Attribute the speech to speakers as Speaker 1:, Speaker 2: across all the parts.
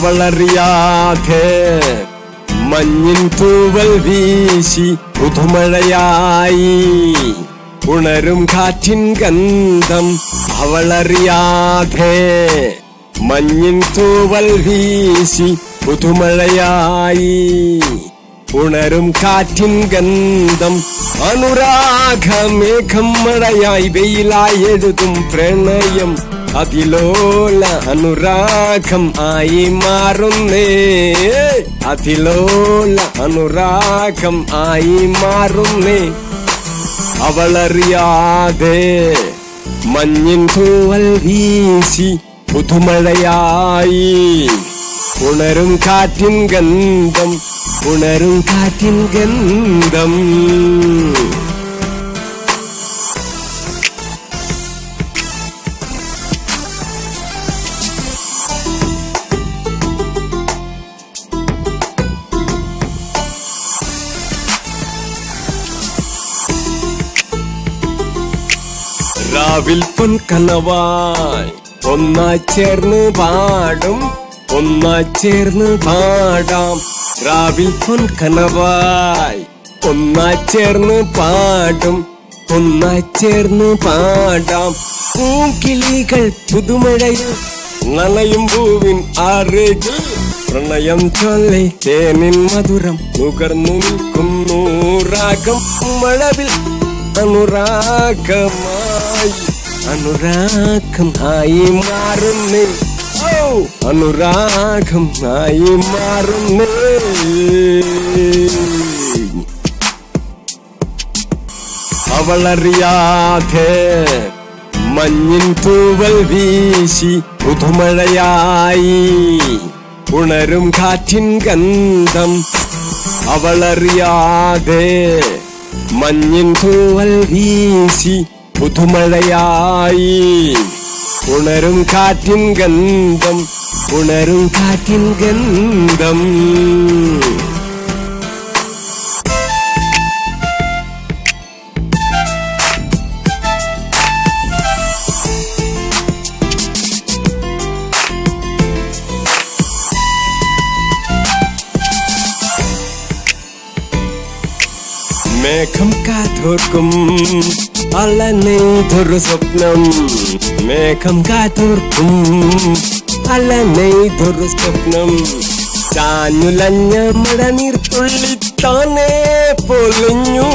Speaker 1: അവളറിയാതെ മഞ്ഞിൻ തൂവൽ വീശി പുതുമഴയായി ഉണരും കാറ്റിൻ ഗന്ധം. അവളറിയാതെ മഞ്ഞിൻ തൂവൽ വീശി പുതുമഴയായി ഉണരും കാറ്റിൻ ഗന്ധം. അനുരാഗമേഘം മഴയായി വെയിലായി എഴുതും പ്രണയം. അതിലോല അനുരാഗം ആയി മാറുന്നേ, അതിലോല അനുരാഗം ആയി മാറുന്നേ. അവളറിയാതെ മഞ്ഞിൻ തൂവൽ വീശി പുതുമഴയായി ഉണരും കാറ്റിൻ ഗന്ധം, ഉണരും കാറ്റിൻ ഗന്ധം. രാവിൽ പൊൻകനവായി ഒന്നായി ചേർന്ന് പാടും, ഒന്നായി ചേർന്ന് പാടാം. രാവിൽ പൊൻകനവായി ഒന്നായി ചേർന്ന് പാടും, ഒന്നായി ചേർന്ന് പാടാം. പൂങ്കിളികൾ പുതുമഴയിൽ നനയും പൂവിൻ ആറുകൾ പ്രണയം ചൊല്ലി തേനിൻ മധുരം നുകർന്നു നിൽക്കുന്നു. രാഗം മഴവിൽ അനുരാഗമായി, അനുരാഗം ആയി മാറുന്നേ, അനുരാഗം ആയി മാറുന്നേ. അവളറിയാതെ മഞ്ഞിൻ തൂവൽ വീശി പുതുമഴയായി ഉണരും കാറ്റിൻ ഗന്ധം. അവളറിയാതെ മഞ്ഞിൻ തൂവൽ വീശി പുതുമഴയായി ഉണരും കാറ്റിൻ ഗന്ധം, ഉണരും കാറ്റിൻ ഗന്ധം. മേഘം കാത്തോർക്കും അലനെയ്തൊരു സ്വപ്നം, മേഘം കാത്തോർക്കും അലനെയ്തൊരു സ്വപ്നം. ചാഞ്ഞുലഞ്ഞ മഴനീർത്തുള്ളി താനേ പൊലിഞ്ഞു,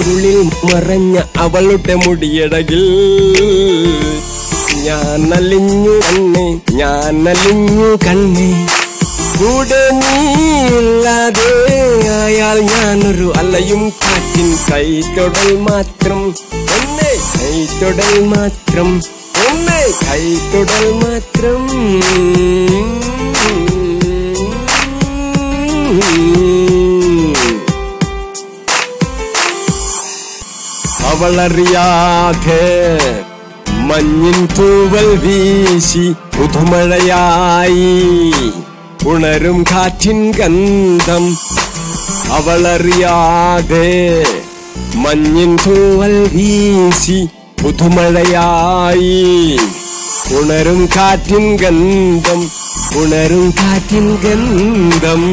Speaker 1: ഉള്ളിൽ മറഞ്ഞ അവളുടെ മുടിയടകിൽ ഞാൻ അലിഞ്ഞു കണ്ണേ, ഞാൻ അലിഞ്ഞു കണ്ണേ. കൂടെ നീയില്ലാതെ ആയാൽ ഞാനൊരു അലയും കാറ്റിൻ കൈതൊടൽ മാത്രം, എന്നെ കൈതൊടൽ മാത്രം, എന്നെ കൈതൊടൽ മാത്രം. അവളറിയാതെ മഞ്ഞിൻ തൂവൽ വീശി പുതുമഴയായി ഉണരും കാറ്റിൻ ഗന്ധം. അവളറിയാതെ മഞ്ഞിൻ തൂവൽ വീശി പുതുമഴയായി ഉണരും കാറ്റിൻ ഗന്ധം, ഉണരും കാറ്റിൻ ഗന്ധം.